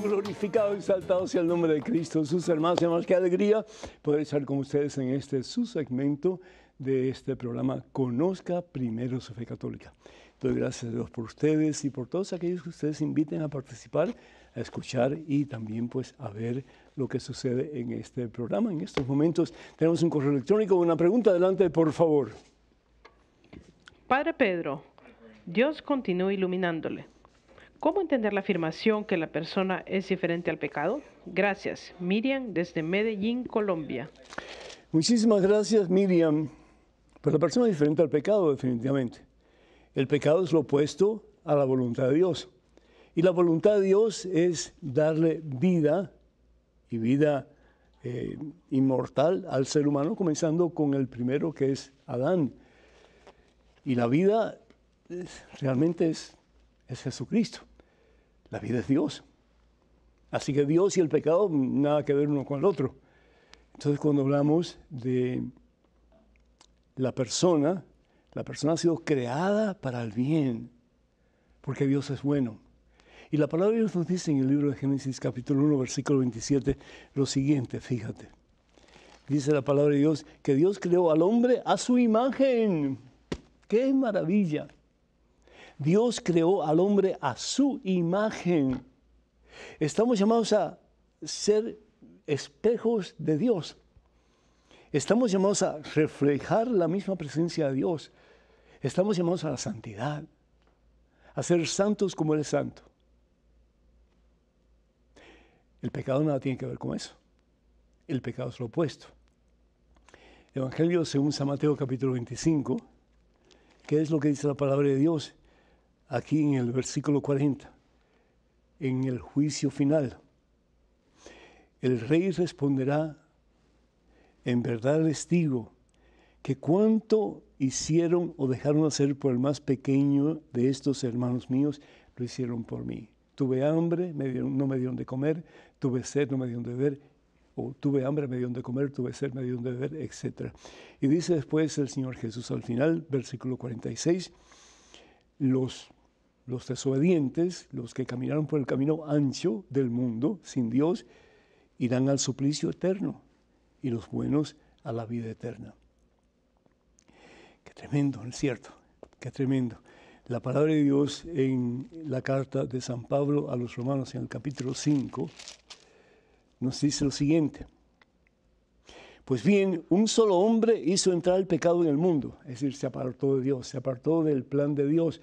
Glorificado y exaltado sea el nombre de Cristo. Sus hermanos y hermanas, qué alegría poder estar con ustedes en su segmento de este programa Conozca Primero su Fe Católica. Doy gracias a Dios por ustedes y por todos aquellos que ustedes inviten a participar, a escuchar y también pues a ver lo que sucede en este programa. En estos momentos tenemos un correo electrónico, una pregunta. Adelante, por favor. Padre Pedro, Dios continúa iluminándole. ¿Cómo entender la afirmación que la persona es diferente al pecado? Gracias. Miriam, desde Medellín, Colombia. Muchísimas gracias, Miriam. Pues la persona es diferente al pecado, definitivamente. El pecado es lo opuesto a la voluntad de Dios. Y la voluntad de Dios es darle vida, y vida inmortal al ser humano, comenzando con el primero que es Adán. Y la vida realmente es Jesucristo. La vida es Dios. Así que Dios y el pecado, nada que ver uno con el otro. Entonces, cuando hablamos de la persona ha sido creada para el bien, porque Dios es bueno. Y la palabra de Dios nos dice en el libro de Génesis, capítulo 1, versículo 27, lo siguiente, fíjate. Dice la palabra de Dios que Dios creó al hombre a su imagen. ¡Qué maravilla! Dios creó al hombre a su imagen. Estamos llamados a ser espejos de Dios. Estamos llamados a reflejar la misma presencia de Dios. Estamos llamados a la santidad, a ser santos como Él es santo. El pecado nada tiene que ver con eso. El pecado es lo opuesto. Evangelio según San Mateo capítulo 25, ¿qué es lo que dice la palabra de Dios? Aquí en el versículo 40, en el juicio final. El rey responderá: en verdad les digo que cuanto hicieron o dejaron hacer por el más pequeño de estos hermanos míos, lo hicieron por mí. Tuve hambre, no me dieron de comer, tuve sed, no me dieron de beber, o tuve hambre, me dieron de comer, tuve sed, me dieron de beber, etc. Y dice después el Señor Jesús al final, versículo 46, los desobedientes, los que caminaron por el camino ancho del mundo, sin Dios, irán al suplicio eterno, y los buenos a la vida eterna. Qué tremendo, ¿no es cierto? Qué tremendo. La palabra de Dios en la carta de San Pablo a los romanos en el capítulo 5 nos dice lo siguiente. Pues bien, un solo hombre hizo entrar el pecado en el mundo, es decir, se apartó de Dios, se apartó del plan de Dios,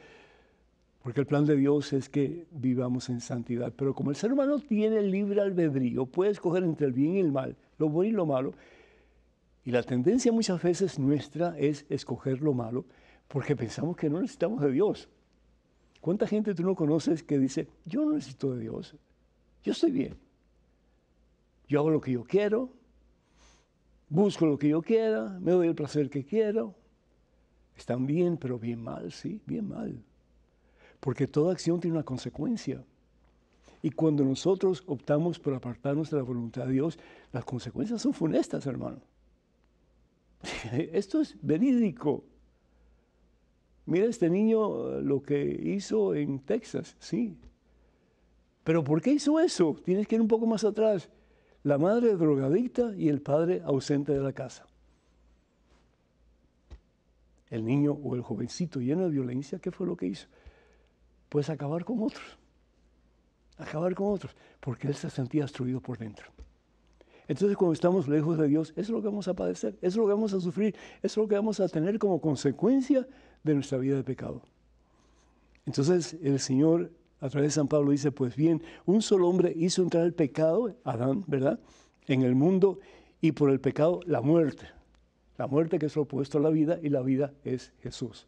porque el plan de Dios es que vivamos en santidad. Pero como el ser humano tiene libre albedrío, puede escoger entre el bien y el mal, lo bueno y lo malo, y la tendencia muchas veces nuestra es escoger lo malo, porque pensamos que no necesitamos de Dios. ¿Cuánta gente tú no conoces que dice, yo no necesito de Dios, yo estoy bien, yo hago lo que yo quiero, busco lo que yo quiera, me doy el placer que quiero? Están bien, pero bien mal, sí, bien mal. Porque toda acción tiene una consecuencia. Y cuando nosotros optamos por apartarnos de la voluntad de Dios, las consecuencias son funestas, hermano. Esto es verídico. Mira este niño lo que hizo en Texas, sí. ¿Pero por qué hizo eso? Tienes que ir un poco más atrás. La madre drogadicta y el padre ausente de la casa. El niño o el jovencito lleno de violencia, ¿qué fue lo que hizo? Pues acabar con otros. Acabar con otros, porque él se sentía destruido por dentro. Entonces, cuando estamos lejos de Dios, eso es lo que vamos a padecer, eso es lo que vamos a sufrir, eso es lo que vamos a tener como consecuencia de nuestra vida de pecado. Entonces, el Señor, a través de San Pablo, dice, pues bien, un solo hombre hizo entrar el pecado, Adán, ¿verdad?, en el mundo, y por el pecado la muerte. La muerte que es lo opuesto a la vida, y la vida es Jesús.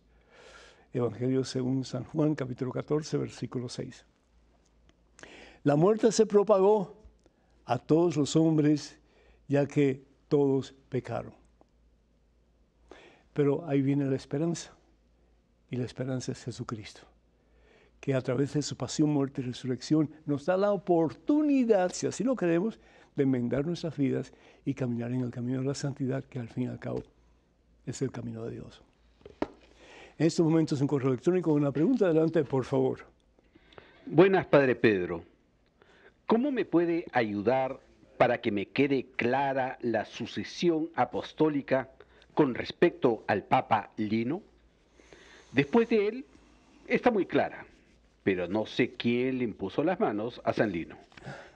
Evangelio según San Juan, capítulo 14, versículo 6. La muerte se propagó a todos los hombres, ya que todos pecaron. Pero ahí viene la esperanza, y la esperanza es Jesucristo, que a través de su pasión, muerte y resurrección nos da la oportunidad, si así lo queremos, de enmendar nuestras vidas y caminar en el camino de la santidad, que al fin y al cabo es el camino de Dios. En estos momentos un correo electrónico, una pregunta, adelante, por favor. Buenas, Padre Pedro. ¿Cómo me puede ayudar para que me quede clara la sucesión apostólica con respecto al Papa Lino? Después de él, está muy clara, pero no sé quién le impuso las manos a San Lino.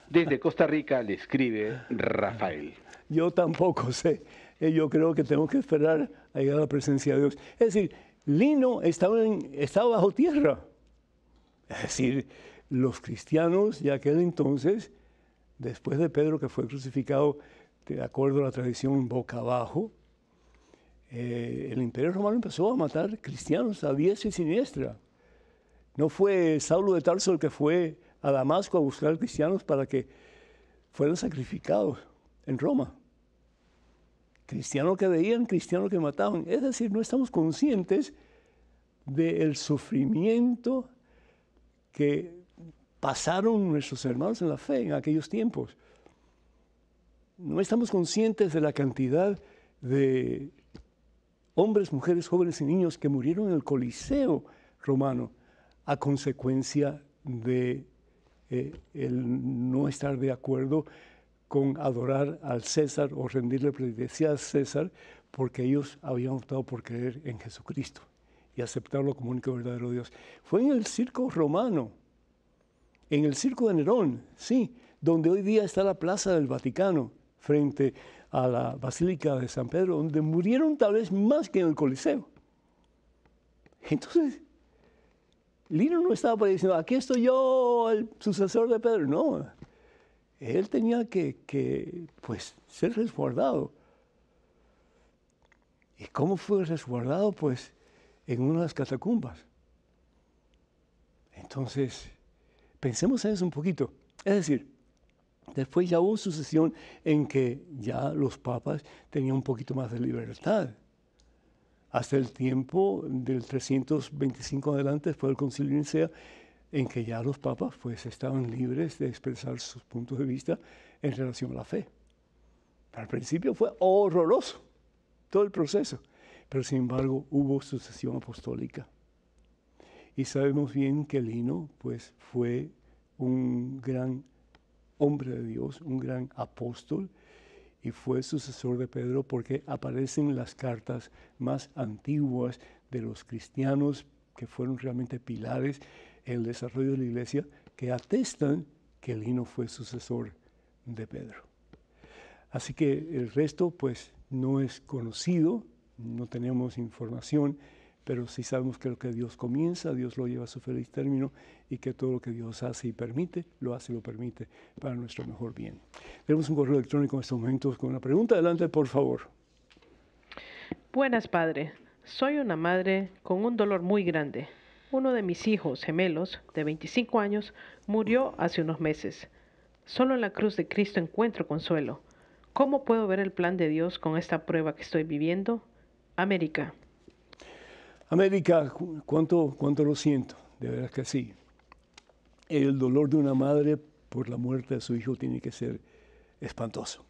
Desde Costa Rica le escribe Rafael. Yo tampoco sé. Yo creo que tengo que esperar a llegar a la presencia de Dios. Es decir, Lino estaba bajo tierra. Es decir, los cristianos de aquel entonces, después de Pedro que fue crucificado, de acuerdo a la tradición, boca abajo, el Imperio Romano empezó a matar cristianos a diestra y siniestra. No fue Saulo de Tarso el que fue a Damasco a buscar cristianos para que fueran sacrificados. en Roma. Cristianos que veían, cristianos que mataban. Es decir, no estamos conscientes del sufrimiento que pasaron nuestros hermanos en la fe en aquellos tiempos. No estamos conscientes de la cantidad de hombres, mujeres, jóvenes y niños que murieron en el Coliseo romano a consecuencia de el no estar de acuerdo con adorar al César o rendirle pleitesía al César, porque ellos habían optado por creer en Jesucristo y aceptarlo como único verdadero Dios. Fue en el circo romano, en el circo de Nerón, sí, donde hoy día está la Plaza del Vaticano, frente a la Basílica de San Pedro, donde murieron tal vez más que en el Coliseo. Entonces, Lino no estaba por ahí diciendo, aquí estoy yo, el sucesor de Pedro. No, él tenía que pues, ser resguardado. ¿Y cómo fue resguardado? Pues en una de las catacumbas. Entonces, pensemos en eso un poquito. Es decir, después ya hubo sucesión en que ya los papas tenían un poquito más de libertad. Hasta el tiempo del 325 adelante, después del Concilio de Nicea, en que ya los papas pues, estaban libres de expresar sus puntos de vista en relación a la fe. Al principio fue horroroso todo el proceso, pero sin embargo hubo sucesión apostólica. Y sabemos bien que Lino pues, fue un gran hombre de Dios, un gran apóstol, y fue sucesor de Pedro porque aparecen las cartas más antiguas de los cristianos que fueron realmente pilares en el desarrollo de la iglesia, que atestan que Lino fue sucesor de Pedro. Así que el resto pues no es conocido, no tenemos información, pero sí sabemos que lo que Dios comienza, Dios lo lleva a su feliz término, y que todo lo que Dios hace y permite, lo hace y lo permite para nuestro mejor bien. Tenemos un correo electrónico en estos momentos con una pregunta. Adelante, por favor. Buenas, padre. Soy una madre con un dolor muy grande. Uno de mis hijos gemelos, de 25 años, murió hace unos meses. Solo en la cruz de Cristo encuentro consuelo. ¿Cómo puedo ver el plan de Dios con esta prueba que estoy viviendo? América. América, cuánto lo siento, de verdad que sí. El dolor de una madre por la muerte de su hijo tiene que ser espantoso,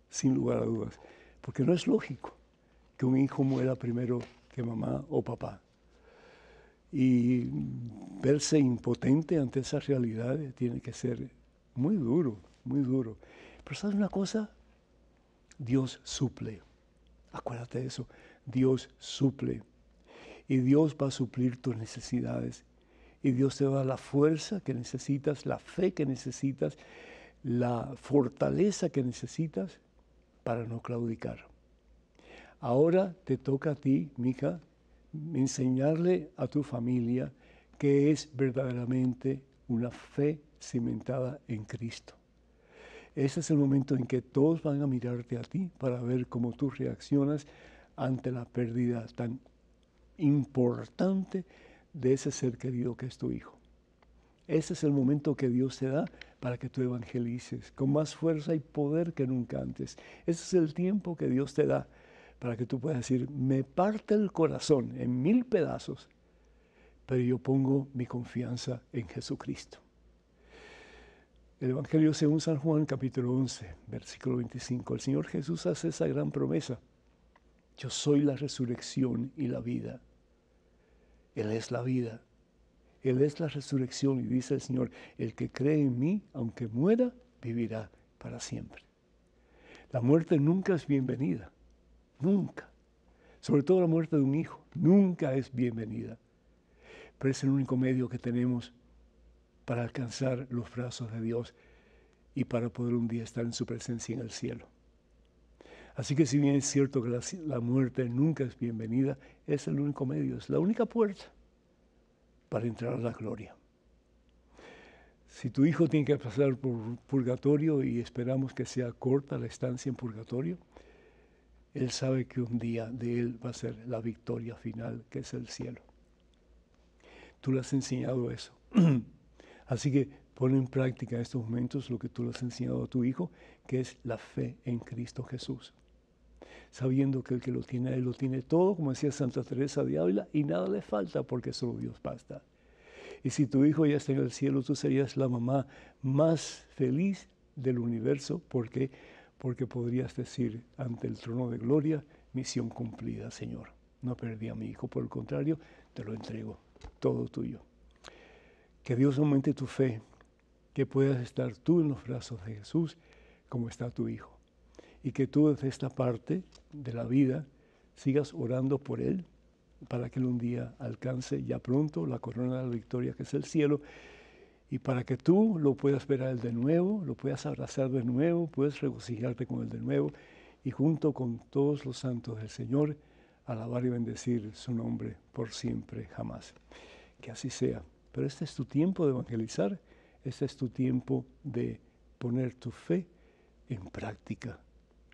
sin lugar a dudas, porque no es lógico que un hijo muera primero que mamá o papá. Y verse impotente ante esa realidad tiene que ser muy duro, muy duro. Pero ¿sabes una cosa? Dios suple. Acuérdate de eso. Dios suple. Y Dios va a suplir tus necesidades. Y Dios te va a dar la fuerza que necesitas, la fe que necesitas, la fortaleza que necesitas para no claudicar. Ahora te toca a ti, mija, enseñarle a tu familia que es verdaderamente una fe cimentada en Cristo. Ese es el momento en que todos van a mirarte a ti para ver cómo tú reaccionas ante la pérdida tan importante de ese ser querido que es tu hijo. Ese es el momento que Dios te da para que tú evangelices con más fuerza y poder que nunca antes. Ese es el tiempo que Dios te da para que tú puedas decir, me parte el corazón en 1000 pedazos, pero yo pongo mi confianza en Jesucristo. El Evangelio según San Juan, capítulo 11, versículo 25. El Señor Jesús hace esa gran promesa. Yo soy la resurrección y la vida. Él es la vida. Él es la resurrección, y dice el Señor, el que cree en mí, aunque muera, vivirá para siempre. La muerte nunca es bienvenida. Nunca. Sobre todo la muerte de un hijo. Nunca es bienvenida. Pero es el único medio que tenemos para alcanzar los brazos de Dios y para poder un día estar en su presencia en el cielo. Así que si bien es cierto que la muerte nunca es bienvenida, es el único medio, es la única puerta para entrar a la gloria. Si tu hijo tiene que pasar por purgatorio, y esperamos que sea corta la estancia en purgatorio, él sabe que un día de él va a ser la victoria final, que es el cielo. Tú le has enseñado eso. Así que pon en práctica en estos momentos lo que tú le has enseñado a tu hijo, que es la fe en Cristo Jesús. Sabiendo que el que lo tiene a Él lo tiene todo, como decía Santa Teresa de Ávila, y nada le falta porque solo Dios basta. Y si tu hijo ya está en el cielo, tú serías la mamá más feliz del universo. ¿Por qué? Porque podrías decir ante el trono de gloria, misión cumplida, Señor. No perdí a mi hijo, por el contrario, te lo entrego, todo tuyo. Que Dios aumente tu fe, que puedas estar tú en los brazos de Jesús como está tu hijo. Y que tú desde esta parte de la vida sigas orando por él para que él un día alcance ya pronto la corona de la victoria que es el cielo, y para que tú lo puedas ver a él de nuevo, lo puedas abrazar de nuevo, puedas regocijarte con él de nuevo, y junto con todos los santos del Señor, alabar y bendecir su nombre por siempre, jamás. Que así sea. Pero este es tu tiempo de evangelizar, este es tu tiempo de poner tu fe en práctica.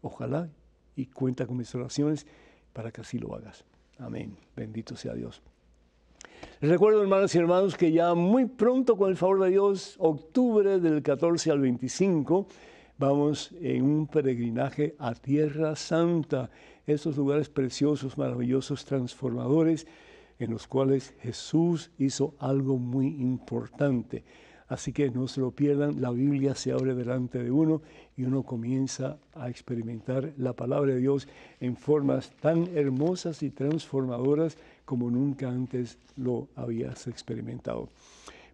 Ojalá y cuenta con mis oraciones para que así lo hagas. Amén. Bendito sea Dios. Les recuerdo, hermanas y hermanos, que ya muy pronto, con el favor de Dios, octubre del 14 al 25, vamos en un peregrinaje a Tierra Santa, esos lugares preciosos, maravillosos, transformadores, en los cuales Jesús hizo algo muy importante. Así que no se lo pierdan, la Biblia se abre delante de uno y uno comienza a experimentar la palabra de Dios en formas tan hermosas y transformadoras como nunca antes lo habías experimentado.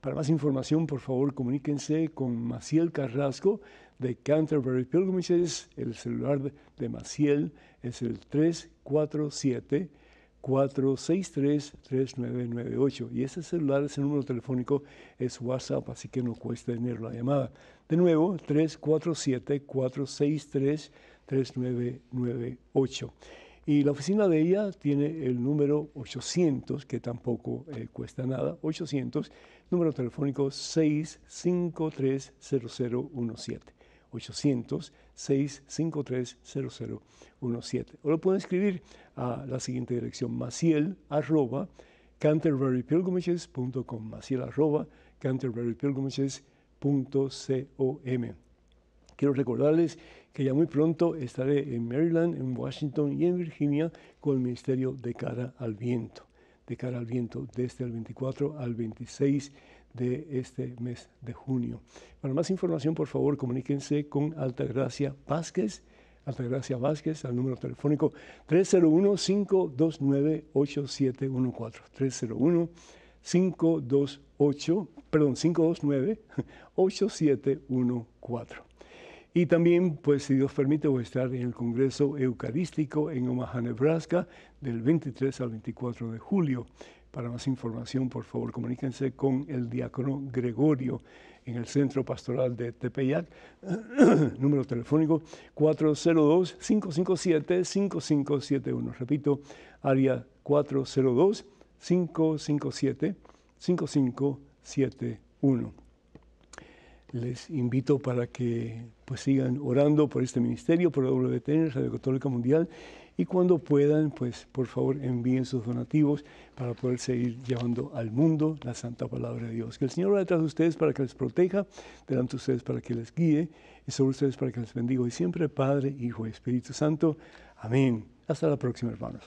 Para más información, por favor, comuníquense con Maciel Carrasco de Canterbury Pilgrimages. El celular de Maciel es el 347-463-3998. Y ese celular, ese número telefónico es WhatsApp, así que no cuesta dinero la llamada. De nuevo, 347-463-3998. Y la oficina de ella tiene el número 800, que tampoco cuesta nada, 800, número telefónico 653-0017. 800-653-0017. O lo pueden escribir a la siguiente dirección: maciel@canterburypilgrimages.com, maciel@canterburypilgrimages.com. Quiero recordarles que ya muy pronto estaré en Maryland, en Washington y en Virginia con el ministerio De Cara al Viento. De Cara al Viento, desde el 24 al 26 de este mes de junio. Para más información, por favor, comuníquense con Altagracia Vázquez. Altagracia Vázquez, al número telefónico 301-529-8714. 529-8714. Y también, pues, si Dios permite, voy a estar en el Congreso Eucarístico en Omaha, Nebraska, del 23 al 24 de julio. Para más información, por favor, comuníquense con el diácono Gregorio en el Centro Pastoral de Tepeyac. Número telefónico 402-557-5571. Repito, área 402-557-5571. Les invito para que pues sigan orando por este ministerio, por WTN, Radio Católica Mundial, y cuando puedan, pues por favor envíen sus donativos para poder seguir llevando al mundo la santa palabra de Dios. Que el Señor va detrás de ustedes para que les proteja, delante de ustedes para que les guíe, y sobre ustedes para que les bendiga. Y siempre, Padre, Hijo y Espíritu Santo. Amén. Hasta la próxima, hermanos.